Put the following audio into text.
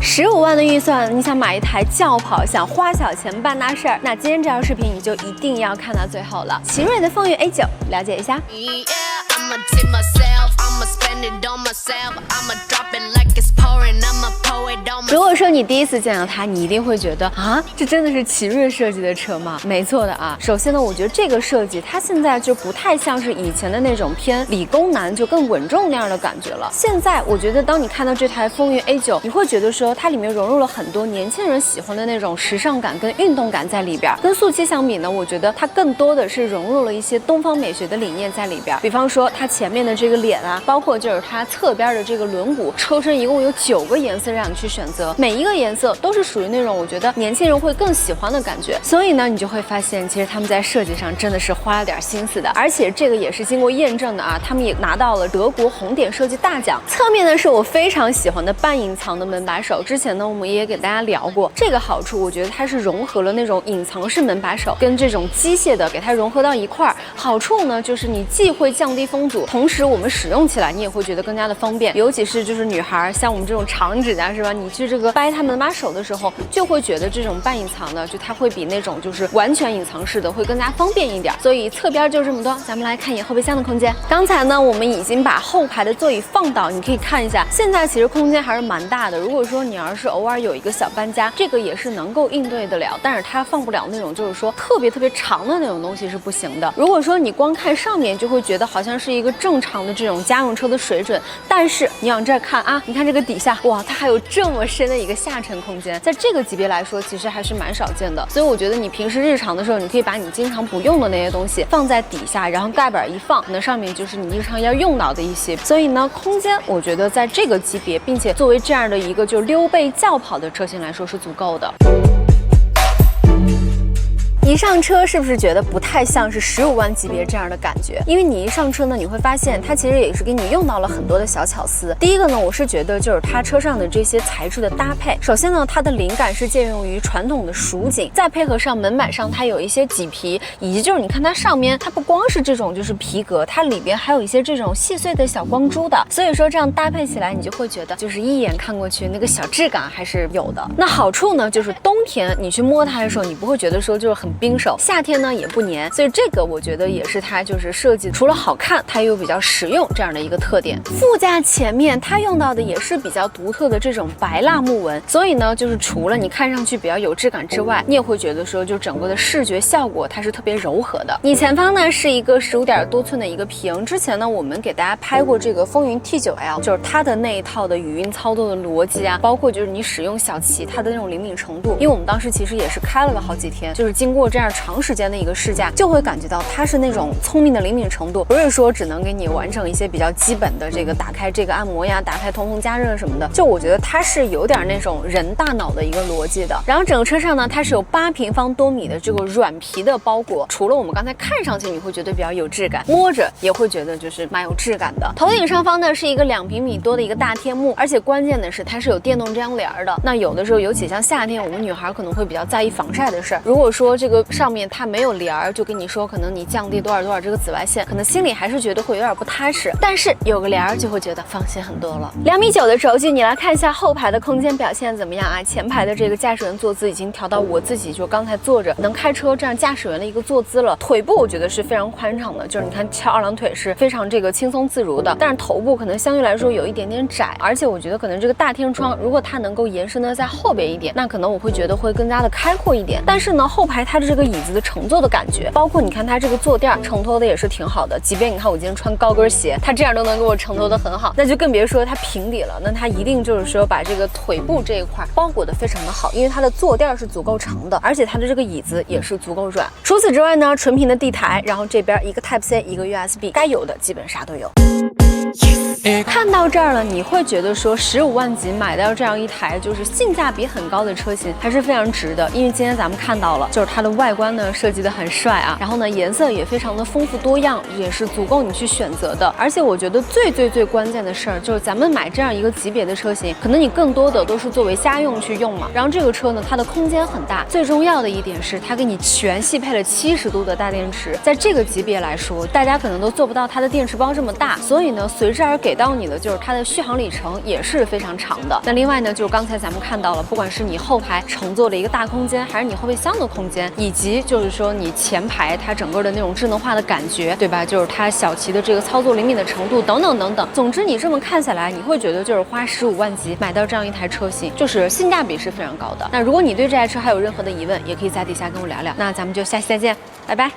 15萬的預算，你想買一台轿跑，想花小錢办大事儿，那今天这条视頻你就一定要看到最後了。奇瑞的风云 A9， 了解一下。如果说你第一次见到它，你一定会觉得啊，这真的是奇瑞設計的車嗎？沒錯的啊。首先呢，我覺得這個設計它現在就不太像是以前的那種偏理工男就更穩重那樣的感覺了。現在我覺得當你看到這台風雲 A9， 你會覺得說它裡面融入了很多年輕人喜歡的那種時尚感跟運動感在裡邊。跟速七相比呢，我覺得它更多的是融入了一些東方美學的理念在裡邊。比方說它前面的這個臉啊，包括就是它側邊的這個輪毂，車身一共有9個顏色讓你去選擇，每一個顏色都是屬於那種我覺得年輕人會更喜歡的感覺。所以呢，你就會發現其實他們在設計上真的是花了點心思的，而且這個也是經過驗證的啊，他們也拿到了德國紅點設計大獎。側面呢是我非常喜歡的半隱藏的門把手，之前呢我們也給大家聊過這個好處，我覺得它是融合了那種隱藏式門把手跟這種機械的給它融合到一塊兒。好處呢就是你既會降低風阻，同時我們使用起來你也会觉得更加的方便，尤其是就是女孩像我們这种长指甲是吧，你去这个掰它门把手的时候，就会觉得这種半隱藏的就它會比那種就是完全隱藏式的會更加方便一點。所以側邊就這麼多，咱們來看一眼後備箱的空間。剛才呢我們已經把後排的座椅放倒，你可以看一下，現在其實空間還是蠻大的。如果說你要是偶爾有一個小搬家，這個也是能夠應對得了，但是它放不了那種就是說特別長的那種東西是不行的。如果說你光看上面就會覺得好像是一個正常的這種家用車的水準，但是你往這兒看啊，你看這個底下，哇，它還有這麼深的一個下沉空間，在這個級別來說其實還是蠻少見的。所以我覺得你平時日常的時候，你可以把你經常不用的那些東西放在底下，然後蓋板一放，可能上面就是你日常要用到的一些。所以呢，空間我覺得在這個級別，並且作為這樣的一個就溜背轎跑的車型來說是足夠的。一上車是不是覺得不太像是15萬級別這樣的感覺？因為你一上車呢，你會發現它其實也是給你用到了很多的小巧思。第一個呢，我是覺得就是它車上的這些材質的搭配。首先呢，它的靈感是借用於傳統的蜀錦，再配合上門板上它有一些麂皮，以及就是你看它上面它不光是這種就是皮革，它裡邊還有一些這種細碎的小光珠的。所以說這樣搭配起來，你就會覺得就是一眼看過去那個小質感還是有的。那好處呢，就是冬天你去摸它的時候，你不會覺得說就是很冰手，夏天呢也不粘，所以這個我覺得也是它就是設計除了好看，它又比較實用這樣的一個特點。副駕前面它用到的也是比較獨特的這種白蠟木紋，所以呢就是除了你看上去比較有質感之外，你也會覺得說就整個的視覺效果它是特別柔和的。你前方呢是一個15點多寸的一個屏，之前呢我們給大家拍過這個風雲 T9L， 就是它的那一套的語音操作的邏輯啊，包括就是你使用小齊它的那種靈敏程度，因為我們當時其實也是開了個好幾天，就是經過這樣長時間的一個試駕，就會感覺到它是那種聰明的靈敏程度，不是說只能給你完成一些比較基本的這個打開這個按摩呀，打開通風加熱什麼的，就我覺得它是有點那種人大腦的一個邏輯的。然後整個車上呢，它是有8平方多米的這個軟皮的包裹，除了我們剛才看上去你會覺得比較有質感，摸着也會覺得就是蠻有質感的。頭頂上方呢是一個2平米多的一個大天幕，而且關鍵的是它是有電動遮陽簾的。那有的時候尤其像夏天，我們女孩可能會比較在意防曬的事兒，如果說這個上面它沒有簾兒，就跟你說可能你降低多少這個紫外線，可能心裡還是覺得會有點不踏實，但是有個簾兒就會覺得放心很多了。2.9米的軸距，你來看一下後排的空間表現怎麼樣啊？前排的這個駕駛員坐姿已經調到我自己就剛才坐着能開車這樣駕駛員的一個坐姿了，腿部我覺得是非常寬敞的，就是你看翹二郎腿是非常這個輕鬆自如的，但是頭部可能相對來說有一點點窄，而且我覺得可能這個大天窗如果它能夠延伸的在後邊一點，那可能我會覺得會更加的開闊一點。但是呢，後排它的這個椅子的乘坐的感覺，包括你看它這個坐墊承托的也是挺好的，即便你看我今天穿高跟鞋，它這樣都能給我承托的很好，那就更別說它平底了，那它一定就是說把這個腿部這一塊包裹的非常的好，因為它的坐墊是足夠長的，而且它的這個椅子也是足夠軟。除此之外呢，純平的地台，然後這邊一個 Type C 一個 USB， 該有的基本啥都有。看到這兒了，你會覺得說15萬級買到這樣一台就是性價比很高的車型還是非常值的，因為今天咱們看到了，就是它的外觀呢設計的很帥啊，然後呢顏色也非常的豐富多樣，也是足夠你去選擇的。而且我覺得最關鍵的事兒就是咱們買這樣一個級別的車型，可能你更多的都是作為家用去用嘛。然後這個車呢，它的空間很大，最重要的一點是它給你全系配了70度的大電池，在這個級別來說，大家可能都做不到它的電池包這麼大，所以呢，隨之而給給到你的就是它的續航里程也是非常长的。那另外呢，就是刚才咱们看到了，不管是你后排乘坐的一个大空间，还是你后备箱的空间，以及就是说你前排它整个的那种智能化的感觉，对吧？就是它小齐的这个操作灵敏的程度等等等等。总之，你这么看下来，你会觉得就是花15万级买到这样一台车型，就是性價比是非常高的。那如果你对这台车还有任何的疑問，也可以在底下跟我聊聊。那咱們就下期再見，拜拜。